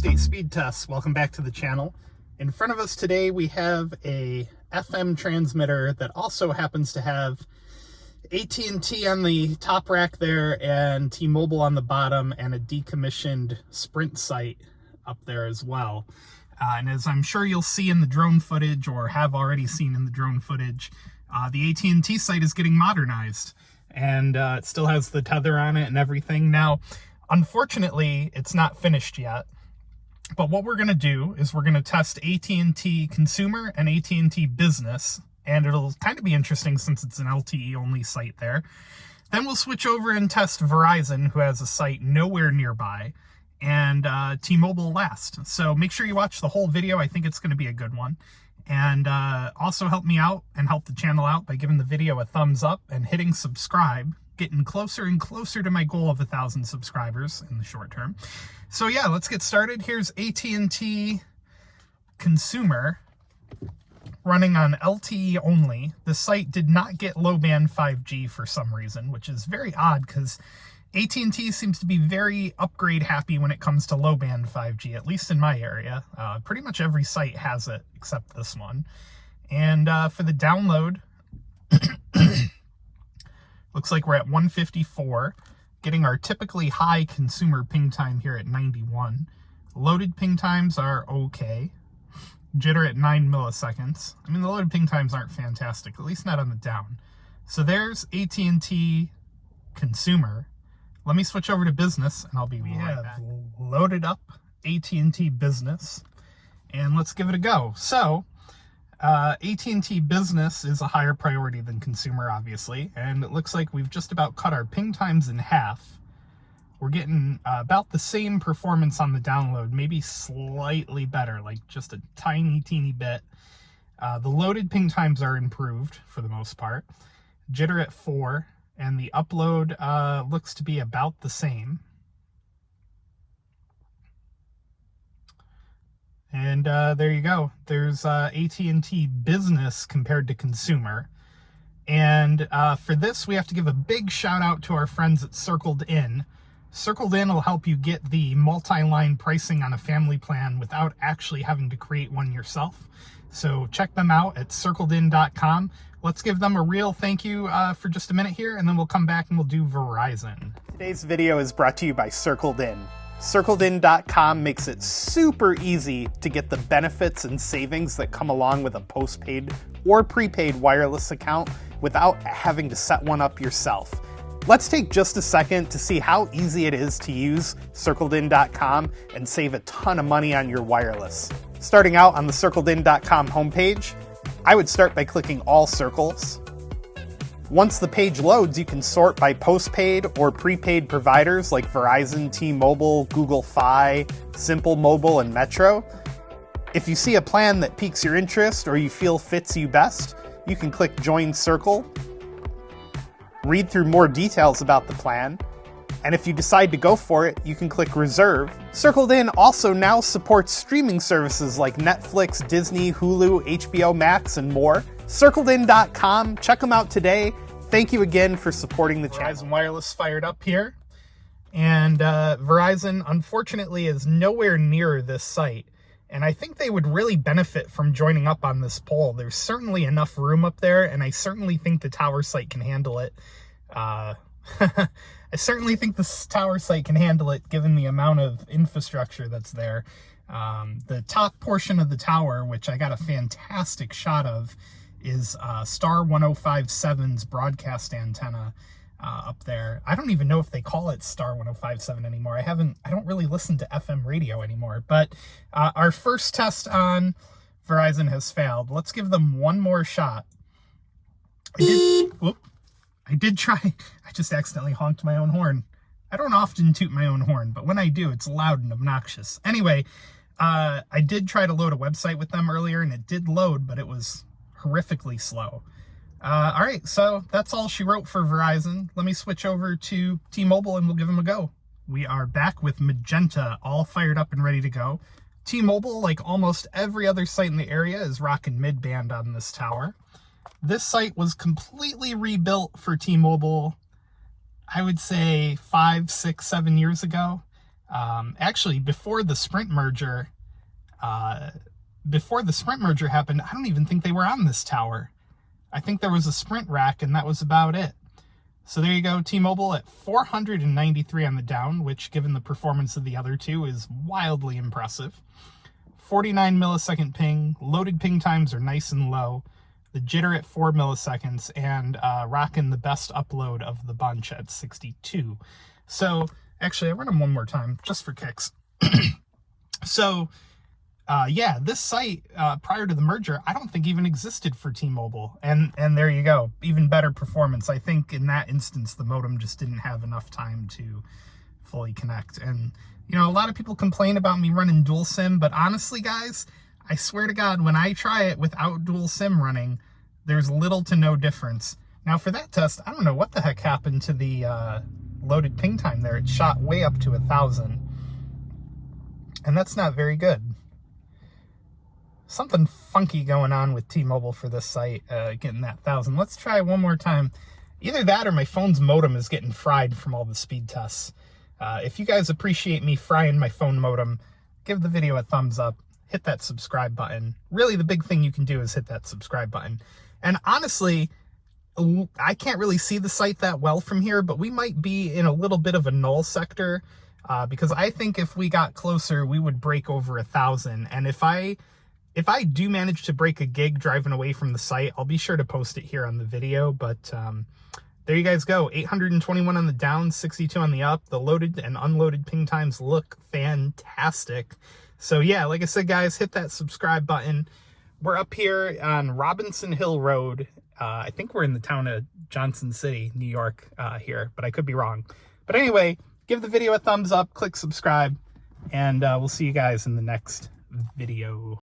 Upstate Speedtests. Welcome back to the channel. In front of us today we have a FM transmitter that also happens to have AT&T on the top rack there and T-Mobile on the bottom, and a decommissioned Sprint site up there as well. And as I'm sure you'll see in the drone footage, or have already seen in the drone footage, the AT&T site is getting modernized, and it still has the tether on it and everything. Now, unfortunately, it's not finished yet, but what we're going to do is we're going to test AT&T Consumer and AT&T Business, and it'll kind of be interesting since it's an LTE-only site there. Then we'll switch over and test Verizon, who has a site nowhere nearby, and T-Mobile last. So make sure you watch the whole video. I think it's going to be a good one. And also help me out and help the channel out by giving the video a thumbs up and hitting subscribe. Getting closer and closer to my goal of 1,000 subscribers in the short term. So yeah, let's get started. Here's AT&T Consumer running on LTE only. The site did not get low-band 5G for some reason, which is very odd because AT&T seems to be very upgrade happy when it comes to low-band 5G, at least in my area. Pretty much every site has it except this one. And for the download, looks like we're at 154, getting our typically high consumer ping time here at 91. Loaded ping times are okay. Jitter at 9 milliseconds. I mean, the loaded ping times aren't fantastic, at least not on the down. So there's AT&T Consumer. Let me switch over to Business, and I'll be right back. We have loaded up AT&T Business, and let's give it a go. So, AT&T Business is a higher priority than Consumer, obviously, and it looks like we've just about cut our ping times in half. We're getting about the same performance on the download, maybe slightly better, like just a teeny bit. The loaded ping times are improved for the most part. Jitter at 4, and the upload looks to be about the same. And there you go. There's AT&T Business compared to Consumer. And for this, we have to give a big shout out to our friends at circledin. circledin will help you get the multi-line pricing on a family plan without actually having to create one yourself. So check them out at circledin.com. Let's give them a real thank you for just a minute here, and then we'll come back and we'll do Verizon. Today's video is brought to you by circledin. circledin.com makes it super easy to get the benefits and savings that come along with a postpaid or prepaid wireless account without having to set one up yourself. Let's take just a second to see how easy it is to use circledin.com and save a ton of money on your wireless. Starting out on the circledin.com homepage, I would start by clicking All Circles. Once the page loads, you can sort by postpaid or prepaid providers like Verizon, T-Mobile, Google Fi, Simple Mobile, and Metro. If you see a plan that piques your interest or you feel fits you best, you can click Join Circle, read through more details about the plan, and if you decide to go for it, you can click Reserve. circledin also now supports streaming services like Netflix, Disney, Hulu, HBO Max, and more. circledin.com, check them out today. Thank you again for supporting the channel. Verizon Wireless fired up here, and Verizon unfortunately is nowhere near this site, and I think they would really benefit from joining up on this poll. There's certainly enough room up there, and I certainly think the tower site can handle it. I certainly think this tower site can handle it given the amount of infrastructure that's there. The top portion of the tower, which I got a fantastic shot of, is Star 1057's broadcast antenna up there. I don't even know if they call it Star 1057 anymore. I don't really listen to FM radio anymore, but our first test on Verizon has failed. Let's give them one more shot. I did try. I just accidentally honked my own horn. I don't often toot my own horn, but when I do, it's loud and obnoxious. Anyway, I did try to load a website with them earlier, and it did load, but it was horrifically slow. All right, so that's all she wrote for Verizon. Let me switch over to T-Mobile, and we'll give them a go. We are back with Magenta, all fired up and ready to go. T-Mobile, like almost every other site in the area, is rocking mid-band on this tower. This site was completely rebuilt for T-Mobile, I would say 5, 6, 7 years ago. Actually, before the Sprint merger happened, I don't even think they were on this tower. I think there was a Sprint rack, and that was about it. So there you go, T-Mobile at 493 on the down, which, given the performance of the other two, is wildly impressive. 49 millisecond ping, loaded ping times are nice and low, the jitter at 4 milliseconds, and rocking the best upload of the bunch at 62. So, actually, I run them one more time, just for kicks. So, yeah, this site, prior to the merger, I don't think even existed for T-Mobile. And there you go, even better performance. I think in that instance, the modem just didn't have enough time to fully connect. And, you know, a lot of people complain about me running dual SIM, but honestly, guys, I swear to God, when I try it without dual SIM running, there's little to no difference. Now, for that test, I don't know what the heck happened to the loaded ping time there. It shot way up to 1,000. And that's not very good. Something funky going on with T-Mobile for this site, getting that 1,000. Let's try one more time. Either that or my phone's modem is getting fried from all the speed tests. If you guys appreciate me frying my phone modem, give the video a thumbs up, hit that subscribe button. Really, the big thing you can do is hit that subscribe button. And honestly, I can't really see the site that well from here, but we might be in a little bit of a null sector, because I think if we got closer, we would break over 1,000. And if I do manage to break a gig driving away from the site, I'll be sure to post it here on the video. But there you guys go. 821 on the down, 62 on the up. The loaded and unloaded ping times look fantastic. So yeah, like I said, guys, hit that subscribe button. We're up here on Robinson Hill Road. I think we're in the town of Johnson City, New York here, but I could be wrong. But anyway, give the video a thumbs up, click subscribe, and we'll see you guys in the next video.